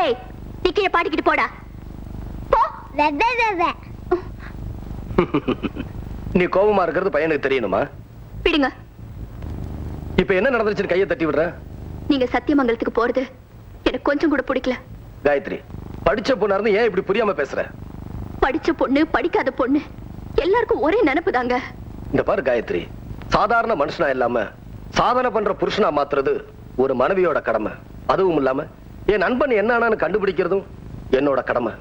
டேய் நீ கீழே பாடிக்கிட்டு போடா போ. நீ கோபமா இருக்கிறது பையனுக்கு தெரியணுமா? பிடிங்க. இப்ப என்ன நடந்துச்சு? கையை தட்டி விடுற. நீங்க சத்தியமங்கலத்துக்கு போறது எனக்கு கொஞ்சம் கூட பிடிக்கல. காயத்ரி, படிச்ச பொண்ணா இருந்து ஏன் இப்படி புரியாம பேசுற? படிச்ச பொண்ணு படிக்காத பொண்ணு எல்லாருக்கும் ஒரே நினைப்பு தாங்க. இந்த பாரு காயத்ரி, சாதாரண மனுஷனா இல்லாம சாதனை பண்ற புருஷனா மாத்துறது ஒரு மனைவியோட கடமை. அதுவும் இல்லாம என் நண்பன் என்னன்னு கண்டுபிடிக்கிறதும் என்னோட கடமை.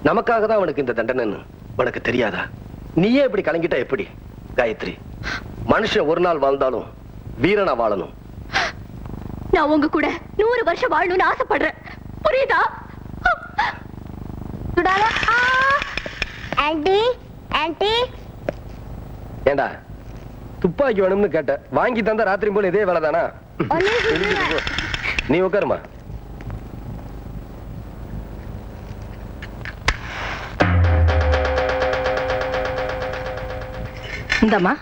நமக்காக தான் அவனுக்கு இந்த தண்டனைன்னு உனக்கு தெரியாதா? நீயே இப்படி கலங்கிட்டா எப்படி? காயத்ரி, மனுஷன் ஒரு நாள் வாழ்ந்தாலும் வீரனா வாழணும். நான் உங்க கூட 100 வருஷம் வாழணும்னு ஆசைப்படுறேன். புரியுதா? ஆண்டி ஆண்டி ஏண்டா துப்பாக்கி வேணும்னு கேட்ட, வாங்கி தந்த ராத்திரி போல இதே வேலை தானா? நீ உட்காருமா. இந்தம்மா.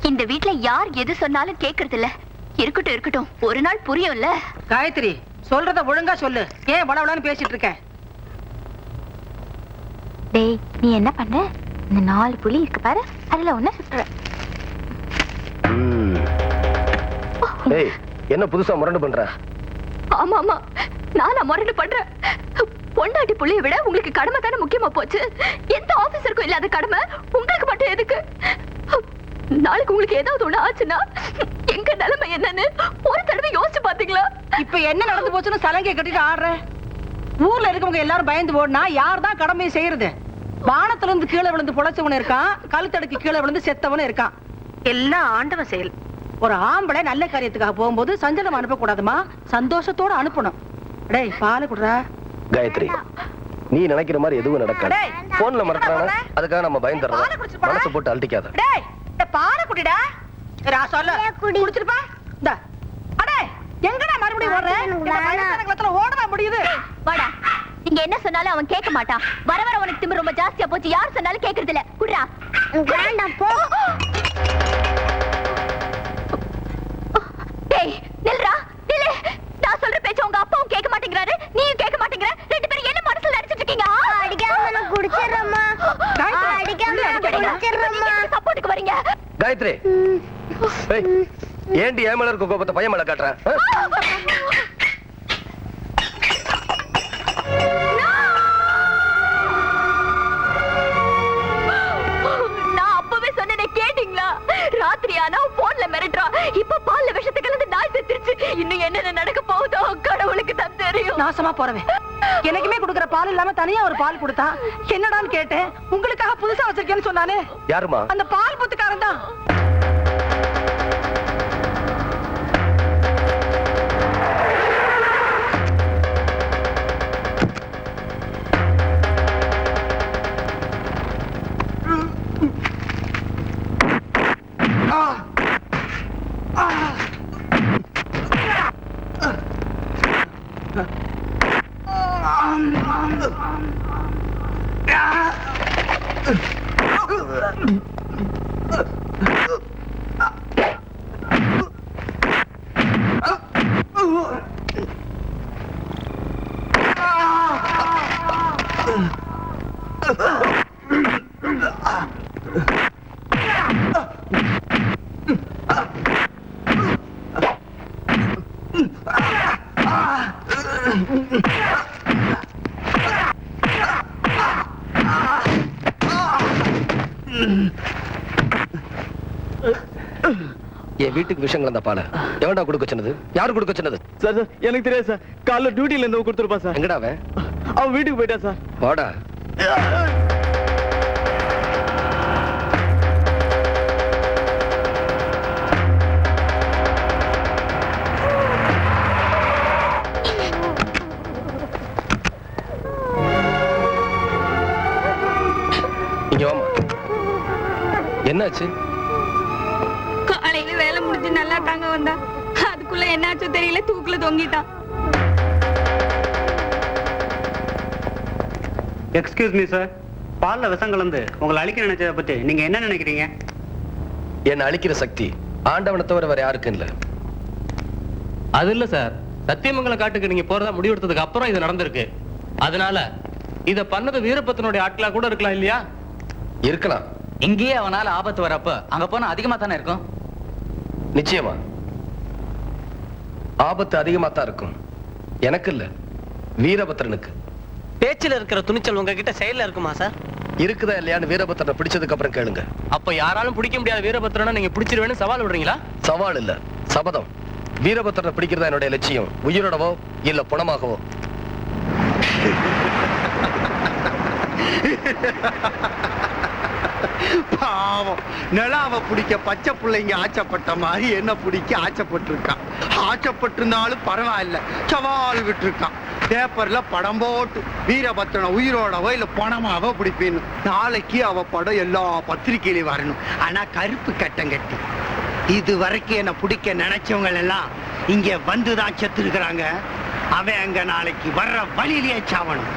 இந்த வீட்ல யார் எது சொன்னாலும் கேக்குறது இல்ல. இருக்கட்டும் இருக்கட்டும், ஒரு நாள் புரியும்ல. காயத்ரி, சொல்றத ஒழுங்கா சொல்லு. ஏன் வளவளன்னு பேசிட்டு இருக்க? டேய், நீ என்ன பண்ண? இந்த 4 புலி இருக்கு பாரு, அதுல ஒண்ணு சுட்டுற. ஏய், என்ன புதுசா முரண்டு பண்ற? ஆமா ஆமா, நானா முரண்டு பண்றேன்? பொண்டாட்டி புள்ளியை விட உங்களுக்கு கடமை தானே முக்கியமா போச்சு. எந்த ஆபீசருக்கும் இல்லாத கடமை உங்களுக்கு மட்டும் எதுக்கு? நாளைக்கு உங்களுக்கு ஏதாவது ஒண்ணு ஆச்சுன்னா எங்க நிலைமை என்னன்னு ஒரு தடவை யோசிச்சு பாத்தீங்களா? இப்ப என்ன நடந்து போச்சுன்னு சலங்கை கட்டிட்டு ஆடுற? ஊர்ல இருக்கவங்க எல்லாரும் பயந்து ஓடுனா யார் தான் கடமையை செய்யறது? வானத்துல இருந்து கீழே விழுந்து பொழைச்சவனு இருக்கான், கழுத்தடுக்கு கீழே விழுந்து செத்தவனு இருக்கான். எல்லாம் ஆண்டவன் செயல். ஒரு ஆம்பளை நல்ல காரியத்துக்காக போகும்போது சஞ்சலம் அனுப்ப கூடாதுமா, சந்தோஷத்தோட அனுப்பணும். டேய், பாலை குடுறா. காயத்ரி, நீ நினைக்கிற மாதிரி எதுவும் நடக்காது. போன்ல மறக்கறானே, அதுக்காக நம்ம பயந்துறோம். மனசு போட்டு அழட்டிக்காத. டேய், பாலை குடிடா. நான் சொல்ல குடிச்சிருப்பா. இந்த அடே, எங்கடா மறுபடியும் ஓடுற? இந்த ஓடவா முடியுது? வாடா. நீங்க என்ன சொன்னாலும் அவன் கேட்க மாட்டான். வர வர உனக்கு திமிரு ரொம்ப ஜாஸ்தியா போச்சு. யார் சொன்னாலும் கேக்குறது இல்ல. குடுறா. வேண்டாம் போ. டேய், நில்றா. நில்லு. நான் சொல்ற பேச்ச உங்க அப்பாவும் கேட்க மாட்டேங்கிறாரு, நீயும் கேட்க மாட்டேங்கற. ரெண்டு பேரும் என்ன மனசுல நினைச்சிட்டு இருக்கீங்க? அடிக்காம நான் குடிச்சிரறேம்மா. அடிக்காம நான் குடிச்சிரறேம்மா. சப்போர்ட்டுக்கு வரீங்க. காயத்ரி, ஏய், ஏண்டி ஏன் மேல இருக்க கோபத்தை பையன் மேல காட்டுற? நான் அப்பவே சொன்னேனே, கேட்டீங்களா? ராத்திரி ஆனா போன்ல மிரட்டுறா, இப்ப பால்ல விஷத்தை கலந்து நாய் செத்துருச்சு. இன்னும் என்னென்ன நடக்க போகுதோ கடவுளுக்கு தான் தெரியும். நாசமா போறவன் எனக்குமே குடுக்கற பால் இல்லாம தனியா ஒரு பால் கொடுத்தா. என்னடான்னு கேட்டேன், உங்களுக்காக புதுசா வச்சிருக்கேன்னு சொன்னானே. யாருமா? அந்த பால் புத்துக்காரன் தான். என் வீட்டுக்கு விஷயங்கள் அந்த பால எவன்டா கொடுக்க சொன்னது? யாரு கொடுக்க சொன்னது? சார் சார், எனக்கு தெரியாது சார். காலைல டியூட்டில இருந்து கொடுத்துருப்பா சார். எங்கடா அவன்? அவன் வீட்டுக்கு போயிட்டா சார். வாடா. இங்க வாமா. என்னாச்சு? நல்லா தாங்க வந்தா அதுக்குள்ள என்னாச்சோ தெரியல தூக்குல தொங்கிட்டான். எக்ஸ்கியூஸ் மீ சார், பால்ல விஷம் கலந்து உங்களை அழிக்க நினைச்சதை பத்தி நீங்க என்ன நினைக்கிறீங்க? என்னை அழிக்கிற சக்தி ஆண்டவனை தவிர வேற யாருக்கும் இல்ல. அது இல்ல சார், சத்தியமங்கலம் காட்டுக்கு நீங்க போறதா முடிவெடுத்ததுக்கு அப்புறம் இது நடந்திருக்கு. அதனால இத பண்ணது வீரபத்திரனுடைய ஆட்களா கூட இருக்கலாம் இல்லையா? இருக்கலாம். இங்கேயே அவனால ஆபத்து வரப்ப அங்க போனா அதிகமா தானே இருக்கும். நிச்சயமா ஆபத்து அதிகமா தான் இருக்கும். எனக்கு இல்ல, வீரபத்திரனுக்கு. பேச்சில் இருக்கிற துணிச்சல் உங்ககிட்ட செயல்ல இருக்குமா சார்? இருக்குதா இல்லையான்னு வீரபத்திரனை பிடிச்சதுக்கு அப்புறம் கேளுங்க. அப்ப யாராலும் பிடிக்க முடியாத வீரபத்திரனை நீங்க பிடிச்சிருவேன்னு சவால் விடுறீங்களா? சவால் இல்ல, சபதம். வீரபத்திரனை பிடிக்கிறதா என்னுடைய லட்சியம். உயிரோடவோ இல்ல பணமாகவோ. பாவம், நிலாவை பிடிக்க பச்சை பிள்ளைங்க ஆச்சப்பட்ட மாதிரி என்ன பிடிக்க ஆச்சப்பட்டிருக்கான். ஆச்சப்பட்டிருந்தாலும் பரவாயில்ல, சவால் விட்டுருக்கான். பேப்பர்ல படம் போட்டு வீரபத்திரனை உயிரோடவோ இல்ல பணமாவோ பிடிப்பேன்னு. நாளைக்கு அவ படம் எல்லா பத்திரிகையிலையும் வரணும். ஆனா கருப்பு கட்டம் கட்டி இது வரைக்கும் என்ன பிடிக்க நினைச்சவங்க எல்லாம் இங்க வந்துதான் செத்து இருக்கிறாங்க. அவன் அங்க நாளைக்கு வர்ற வழியிலேயே சாவணும்.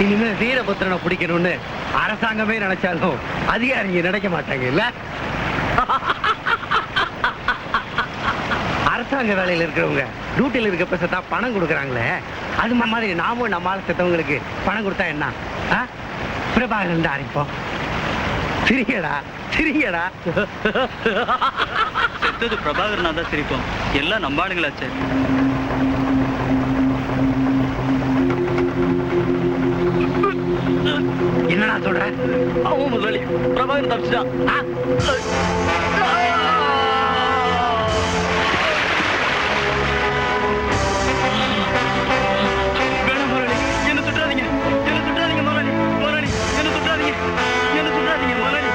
இனிமே வீரபத்திரனை பிடிக்கணும்னு அரசாங்கமே நினைச்சாலும் அதிகாரிங்க நினைக்க மாட்டாங்க இல்ல? அரசாங்க வேலையில இருக்கிறவங்க டியூட்டில இருக்க பேசத்தா பணம் கொடுக்குறாங்களே, அது மாதிரி நாமும் நம்மால செத்தவங்களுக்கு பணம் கொடுத்தா என்ன? பிரபாகரன் தான் ஆரம்பிப்போம். சிரிங்கடா சிரிங்கடா. செத்தது பிரபாகரனா தான் சிரிப்போம். எல்லாம் நம்பாளுங்களாச்சே. என்னடா சொல்ற? அவன் முதலாளி பிரபாகரன் தப்பிச்சிட்டான். வேணாம் முதலாளி, என்ன சுற்றாதீங்க, என்ன சுற்றாதீங்க முதலாளி, முதலாளி என்ன சுற்றாதீங்க, என்ன சுற்றாதீங்க முதலாளி.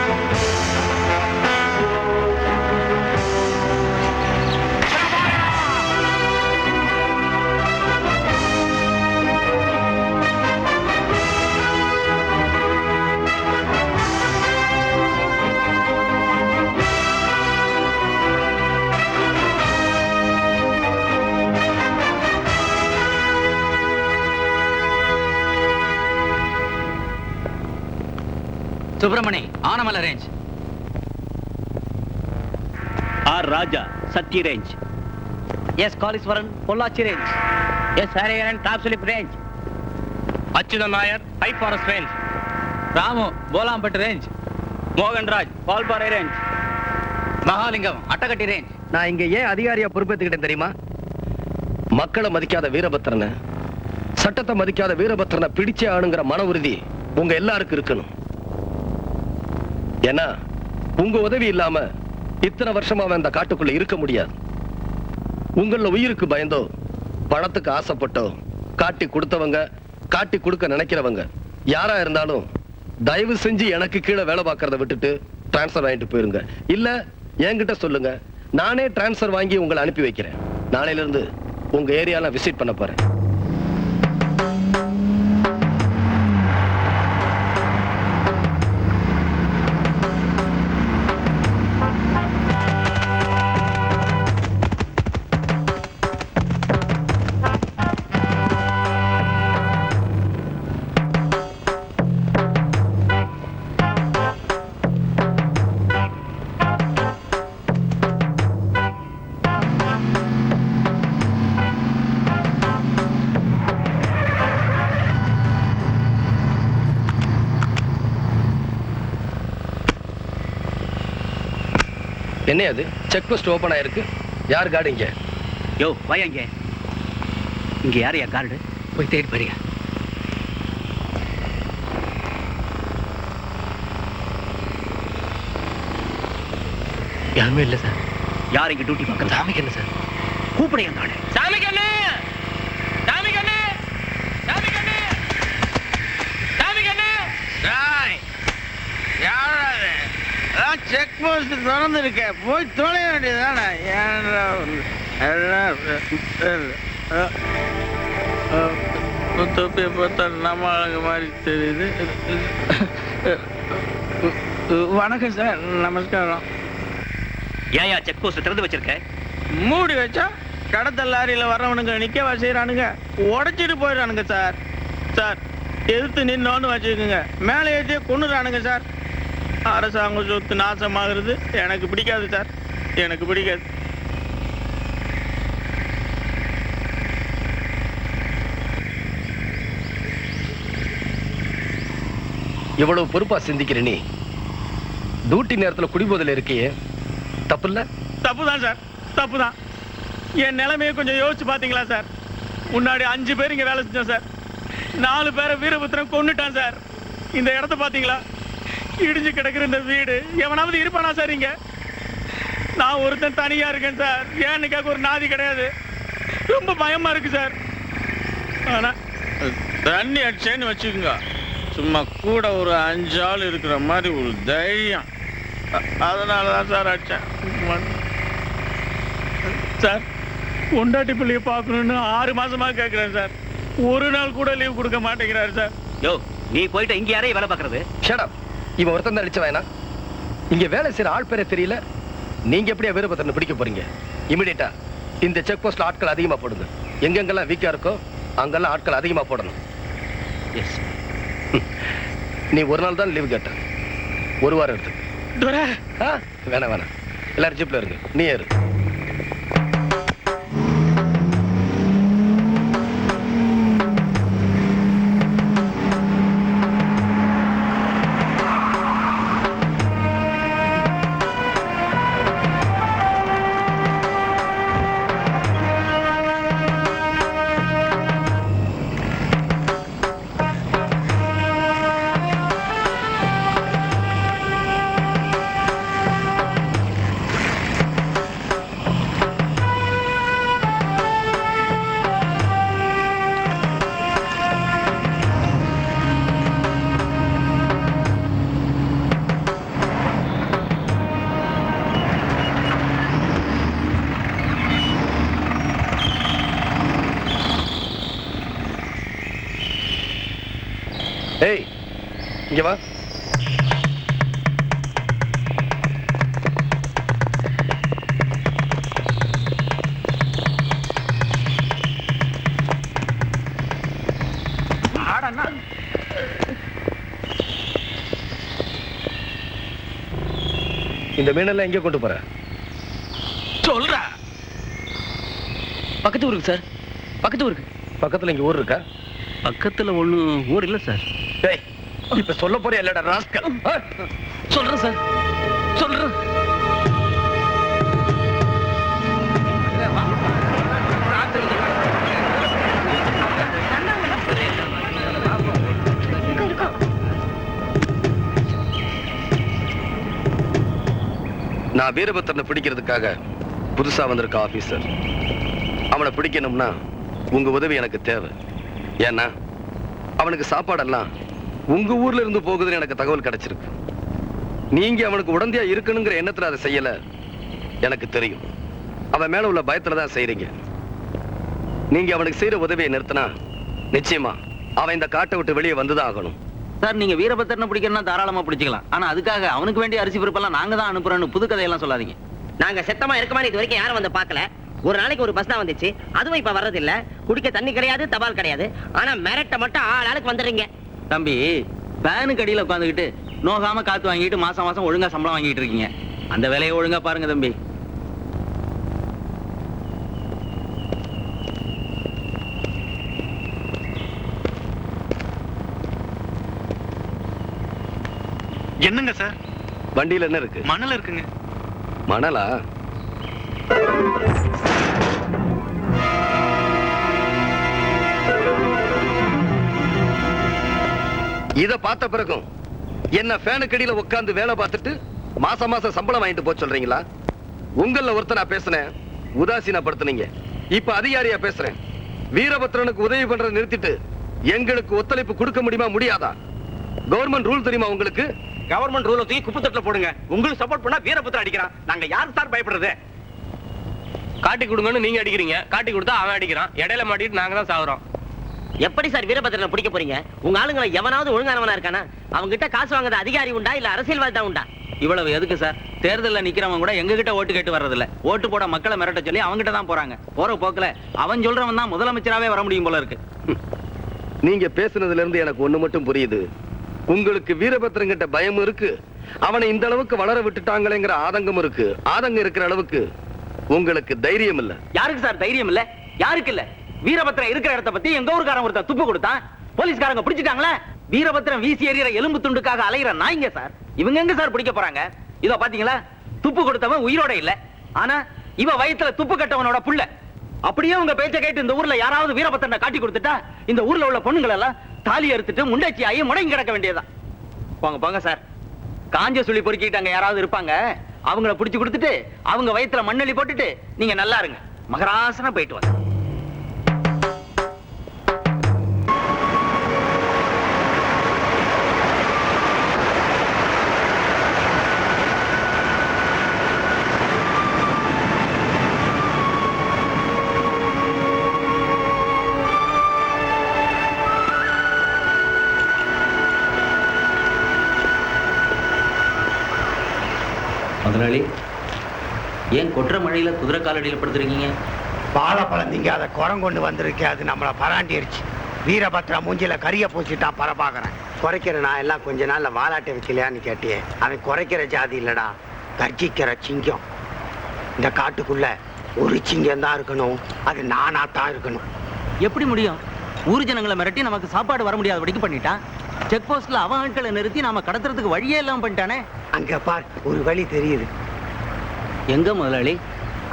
Subramani, Anamalai range. R Raja, Sathy range. S Kaliswaran, Pollachi range. S Hariharan, top slip range. Achuthan Nair, high forest range. Ramu, Polampattu range. Mohanraj, Valparai range. Mahalingam, Attakatti range. நான் இங்க ஏன் அதிகாரியா பொறுப்பேற்றுக்கிட்டேன் தெரியுமா? மக்களை மதிக்காத வீரபத்திரனை, சட்டத்தை மதிக்காத வீரபத்திரனை பிடிச்சே ஆணுங்கிற மன உறுதி உங்க எல்லாருக்கும் இருக்கணும். ஏன்னா உங்க உதவி இல்லாம இத்தனை வருஷமா அந்த காட்டுக்குள்ள இருக்க முடியாது. உங்கள உயிருக்கு பயந்தோ, பணத்துக்கு ஆசைப்பட்டோ காட்டி கொடுத்தவங்க, காட்டி கொடுக்க நினைக்கிறவங்க யாரா இருந்தாலும் தயவு செஞ்சு எனக்கு கீழே வேலை பார்க்கறத விட்டுட்டு டிரான்ஸ்பர் வாங்கிட்டு போயிருங்க. இல்ல என்கிட்ட சொல்லுங்க, நானே டிரான்ஸ்பர் வாங்கி உங்களை அனுப்பி வைக்கிறேன். நாளையில இருந்து உங்க ஏரியால விசிட் பண்ண போறேன். என்ன அது? செக் போஸ்ட் ஓபன் ஆயிருக்கு. யார் கார்டு இங்க? யோ வாயா இங்க. இங்க யாரையா கார்டு? போய் தேடி பாருங்க. யாருமே இல்லை சார். யார் இங்க டியூட்டி பார்க்கறது? சாமிக்கு என்ன சார்? கூப்பிடையா நானு? சாமி கண்ணு, சாமி கண்ணு, சாமி கண்ணு, சாமி கண்ணு. செக் போஸ்ட் திறந்து இருக்க, போய் தொலைய வேண்டியதானே. தொப்பியை பார்த்தா நம்ம ஆளுங்க மாதிரி தெரியுது. வணக்கம் சார், நமஸ்காரம். ஏயா செக் போஸ்ட் திறந்து வச்சிருக்க? மூடி வச்சா கடத்தல் லாரியில வர்றவனுங்க நிக்கவா செய்யறானுங்க, உடைச்சிட்டு போயிடறானுங்க சார். சார் எதிர்த்து நின்னோன்னு வச்சுக்கோங்க, மேலே ஏற்றியே கொண்டுறானுங்க சார். அரசாங்க சொத்து நாசமாகிறது எனக்கு பிடிக்காது சார், எனக்கு பிடிக்காது. இவ்வளவு பொறுப்பா சிந்திக்கிற நீ டியூட்டி நேரத்துல குடிபோதையில இருக்கியே, தப்பு இல்ல? தப்புதான் சார், தப்புதான். என் நிலைமையை கொஞ்சம் யோசிச்சு பாத்தீங்களா சார்? முன்னாடி 5 பேர் இங்க வேலை செஞ்சோம் சார். 4 பேரை வீரபுத்திரன் கொன்னுட்டான் சார். இந்த இடத்த பாத்தீங்களா? இடிஞ்சு கிடக்குற இந்த வீடு எவனாவது இருப்பானா சார் இங்க? நான் ஒருத்தன் தனியா இருக்கேன் சார். ஏன்னு கேட்க ஒரு நாதி கிடையாது. ரொம்ப பயமா இருக்கு சார். ஆனா தண்ணி அடிச்சேன்னு வச்சுக்கோங்க, சும்மா கூட ஒரு 5 ஆள் இருக்கிற மாதிரி ஒரு தைரியம். அதனாலதான் சார் அடிச்சேன். சார் பொண்டாட்டி பிள்ளைய பார்க்கணும்னு 6 மாசமா கேட்கிறேன் சார். ஒரு நாள் கூட லீவ் கொடுக்க மாட்டேங்கிறாரு சார். யோ நீ போயிட்டு இங்க யாரையும் வேலை பார்க்கறது? Shut up. இவன் ஒருத்தன் தான் அடிச்ச வேணா. இங்க வேலை செய்யற ஆள் பேரே தெரியல. நீங்க எப்படியா வீரபத்திரனை பிடிக்க போறீங்க? இமிடியேட்டா இந்த செக் போஸ்ட்ல ஆட்கள் அதிகமா போடுங்க. எங்கெங்கெல்லாம் வீக்கா இருக்கோ அங்கெல்லாம் ஆட்கள் அதிகமா போடணும். எஸ் நீ ஒரு நாள் தான் லீவு கேட்ட, ஒரு வாரம் எடுத்து. வேணாம் வேணாம், எல்லாரும் ஜிப்ல இருக்கு, நீ ஏறு. ஏய், இங்க வா. இந்த மீனெல்லாம் எங்க கொண்டு போற? சொல்ற. பக்கத்து ஊருக்கு சார், பக்கத்து ஊருக்கு. பக்கத்துல இங்க ஊர் இருக்கா? பக்கத்துல ஒண்ணும் ஊர் இல்ல சார். டேய், இப்ப சொல்ல போறியா இல்லடா ராஸ்கல்? சொல்றேன் சார், சொல்றேன். நான் வீரபத்திரனை பிடிக்கிறதுக்காக புதுசா வந்திருக்க ஆபீசர். அவனை பிடிக்கணும்னா உங்க உதவி எனக்கு தேவை. ஏன்னா அவனுக்கு சாப்பாடெல்லாம் உங்க ஊர்ல இருந்து போகுதுன்னு எனக்கு தகவல் கிடைச்சிருக்கு. நீங்க அவனுக்கு உடந்தையா இருக்கணுங்கிற எண்ணத்துல அதை செய்யல, எனக்கு தெரியும். அவன் மேல உள்ள பயத்துல தான் செய்றீங்க. நீங்க அவனுக்கு செய்யற உதவியை நிறுத்தினா நிச்சயமா அவன் இந்த காட்டை விட்டு வெளியே வந்துதான் ஆகணும். சார், நீங்க வீரபத்திரனை பிடிக்கணும்னா தாராளமா பிடிச்சிக்கலாம். ஆனா அதுக்காக அவனுக்கு வேண்டிய அரிசி பருப்பெல்லாம் நாங்க தான் அனுப்புறோம்னு புது கதையெல்லாம் சொல்லாதீங்க. நாங்க செத்தமா இருக்கமா இது வரைக்கும் யாரும் வந்து பார்க்கல. ஒரு நாளைக்கு ஒரு பஸ் தான் வந்துச்சு, அதுவும் இப்ப வர்றது இல்ல. குடிக்க தண்ணி கிடையாது, தபால் கிடையாது. ஆனா மிரட்ட மட்டும் ஆளுக்கு வந்துடுறீங்க. தம்பி, ஃபேனுக்கு அடியில உட்காந்துக்கிட்டு நோகாம காத்து வாங்கிட்டு மாசம் மாசம் ஒழுங்கா சம்பளம் வாங்கிட்டு இருக்கீங்க. அந்த வேலையை ஒழுங்கா பாருங்க தம்பி. என்னங்க சார்? வண்டியில என்ன இருக்கு? மணல் இருக்குங்க. மணலா? இத பார்த்த பிறகும் என்ன ஃபேனுக்கடியில உட்கார்ந்து வேலை பார்த்துட்டு மாசம் மாசம் சம்பளம் வாங்கிட்டு போக சொல்றீங்களா? உங்கள ஒருத்தர் நான் பேசுனேன், உதாசீனப்படுத்துனீங்க. இப்ப அதிகாரியா பேசுறேன். வீரபத்ரனுக்கு உதவி பண்றதை நிறுத்திட்டு எங்களுக்கு ஒத்துழைப்பு கொடுக்க முடியுமா, முடியாதா? கவர்மெண்ட் ரூல் தெரியுமா உங்களுக்கு? கவர்மெண்ட் ரூலை தூக்கி குப்பத்தட்டுல போடுங்க. உங்களுக்கு சப்போர்ட் பண்ணா வீரபத்திரன் அடிக்கிறான். நாங்க யாருக்கு சார் பயப்படுறது? காட்டி கொடுங்கன்னு நீங்க அடிக்கிறீங்க, காட்டி கொடுத்தா அவன் அடிக்கிறான். இடையில மாட்டிட்டு நாங்க தான் சாகுறோம். எப்படி சார் வீரபத்திரனை பிடிக்க போறீங்க? உங்க ஆளுங்களை எவனாவது ஒழுங்கானவனா இருக்கானா? அவங்க கிட்ட காசு வாங்குறது அதிகாரி உண்டா இல்ல அரசியல்வாதி தான் உண்டா? இவ்வளவு எதுக்கு சார்? தேர்தலில் நிக்கிறவங்க கூட எங்க கிட்ட ஓட்டு கேட்டு வர்றதில்ல. ஓட்டு போட மக்களை மிரட்ட சொல்லி அவங்க கிட்ட தான் போறாங்க. போற போக்குல அவன் சொல்றவன் தான் முதலமைச்சராவே வர முடியும் போல இருக்கு. நீங்க பேசுனதுல இருந்து எனக்கு ஒண்ணு மட்டும் புரியுது. உங்களுக்கு வீரபத்திரன் கிட்ட பயம் இருக்கு. அவனை இந்த அளவுக்கு வளர விட்டுட்டாங்களேங்கிற ஆதங்கம் இருக்கு. ஆதங்கம் இருக்கிற அளவுக்கு உங்களுக்கு தைரியம் இல்ல. யாருக்கு சார் தைரியம் இல்ல? யாருக்கு இல்ல? வீரபத்திரன் இருக்கிற இடத்த பத்தி எங்க ஊருக்காரன் ஒருத்தர் துப்பு கொடுத்தான். போலீஸ்காரங்க பிடிச்சிட்டாங்களே. வீரபத்திரன் வீசி எறிகிற எலும்பு துண்டுக்காக அலைகிற நாய்ங்க சார். இவங்க எங்க சார் பிடிக்க போறாங்க? இதோ பாத்தீங்களா, துப்பு கொடுத்தவன் உயிரோட இல்ல. ஆனா இவ வயித்துல துப்பு கட்டவனோட புள்ள. அப்படியே உங்க பேச்ச கேட்டு இந்த ஊர்ல யாராவது வீரபத்திரனை காட்டி கொடுத்துட்டா இந்த ஊர்ல உள்ள பொண்ணுங்கள் எல்லாம் தாலி அறுத்துட்டு முண்டாச்சி ஆகி முடங்கி கிடக்க வேண்டியதுதான். போங்க போங்க சார். காஞ்ச சுழி பொறுக்கிட்டாங்க யாராவது இருப்பாங்க, அவங்கள பிடிச்சு கொடுத்துட்டு அவங்க வயித்துல மண்ணெளி போட்டுட்டு நீங்க நல்லா இருங்க. மகராசனா போயிட்டு வாங்க. முதலாளி, ஏன் கொற்ற மழையில குதிரை காலடியில் படுத்துருக்கீங்க? வாழைப்பழம் நீங்க அதை குரம் கொண்டு வந்திருக்கேன், அது நம்மளை பராண்டிருச்சு. வீரபத்ரா மூஞ்சில கரிய பூசிட்டான் பரபாகரன். குறைக்கிற நான் எல்லாம் கொஞ்ச நாள்ல வாலாட்டை வைக்கலையான்னு கேட்டியே, அவன் குறைக்கிற ஜாதி இல்லடா, கர்ஜிக்கிற சிங்கம். இந்த காட்டுக்குள்ள ஒரு சிங்கம் தான் இருக்கணும், அது நானா தான் இருக்கணும். எப்படி முடியும்? ஊர் ஜனங்களை மிரட்டி நமக்கு சாப்பாடு வர முடியாதபடிக்கு பண்ணிட்டான். செக் போஸ்ட்ல அவன் ஆட்களை நிறுத்தி நாம கடத்துறதுக்கு வழியே இல்லாம பண்ணிட்டானே. அங்க பார், ஒரு வழி தெரியுது. எங்க முதலாளி?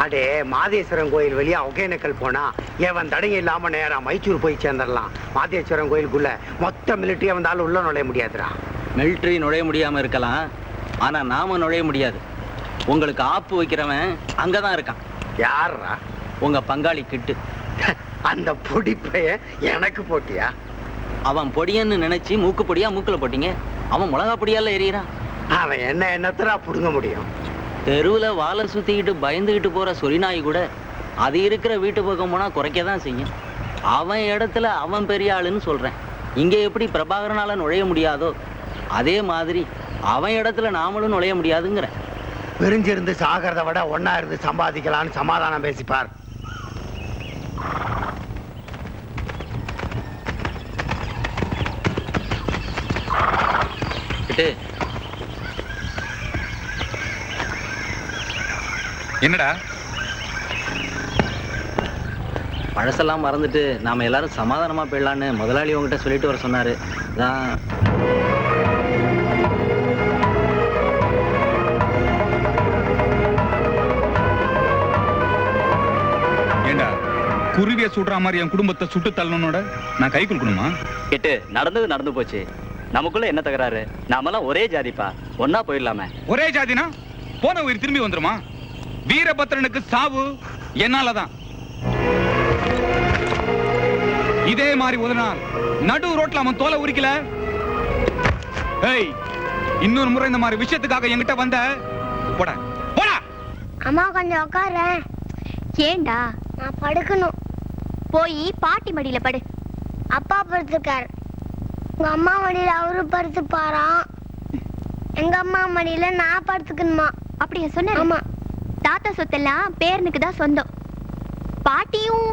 அடே, மாதேஸ்வரன் கோயில் வழியா ஒகேனக்கல் போனா ஏவன் தடை இல்லாம நேரா மைசூர் போய் சேர்ந்துடலாம். மாதேஸ்வரன் கோயிலுக்குள்ள மொத்த மிலிட்டரி வந்தாலும் உள்ள நுழைய முடியாதுடா. மிலிட்டரி நுழைய முடியாம இருக்கலாம், ஆனா நாம நுழைய முடியாது. உங்களுக்கு ஆப்பு வைக்கிறவன் அங்கதான் இருக்கான். யாரா? உங்க பங்காளி கிட்டு. அந்த பொடிப்பைய எனக்கு போட்டியா? அவன் பொடியன்னு நினைச்சு மூக்கு பொடியா மூக்குல போட்டீங்க. அவன் மிளகா பொடியால எறிகிறான். அவன் என்னத்தரா புடுங்க முடியும்? தெருவுல வாழை சுத்திக்கிட்டு பயந்துகிட்டு போற சொரிநாய் கூட அது இருக்கிற வீட்டு பக்கம் போனா குறைக்கதான் செய்யும். அவன் இடத்துல அவன் பெரிய ஆளுன்னு சொல்றேன். இங்க எப்படி பிரபாகரனால நுழைய முடியாதோ அதே மாதிரி அவன் இடத்துல நாமளும் நுழைய முடியாதுங்கிற. பிரிஞ்சிருந்து சாகிறத விட ஒன்னா இருந்து சம்பாதிக்கலான்னு சமாதானம் பேசிப்பார். என்னடா பழசெல்லாம் மறந்துட்டு நாம எல்லாரும் சமாதானமா போயிடலான்னு முதலாளி உங்ககிட்ட சொல்லிட்டு வர சொன்னாரு. ஏண்டா குருவிய சுடுற மாதிரி என் குடும்பத்தை சுட்டு தள்ளனோட நான் கை கொடுக்கணுமா? கேட்டு நடந்தது நடந்து போச்சு. நமக்குள்ள என்ன தகராறு? நாமெல்லாம் ஒரே ஜாதிப்பா, ஒன்னா போயிடலாமே. ஒரே ஜாதினா போன உயிர் திரும்பி வந்துருமா? வீரபத்ரனுக்கு சாவு என்னாலதான். இதே மாதிரி ஒரு நாள் நடு ரோட்ல அவன் தோலை உரிக்கல, ஏய் இன்னொரு முறை இந்த மாதிரி விஷயத்துக்காக என்கிட்ட வந்த போடா போடா. அம்மா கொஞ்சம் உட்காரேன். ஏண்டா? நான் படுக்கணும். போய் பாட்டி மடியில படு. அப்பா படுத்துக்கார். உங்க அம்மா மடியில அவரு படுத்துப்பாராம், எங்க அம்மா மடியில நான் படுத்துக்கணுமா? அப்படியா சொன்ன? ஆமா. தாத்தா சொத்தெல்லாம் பேரனுக்கு தான் சொந்தம். பாட்டியும்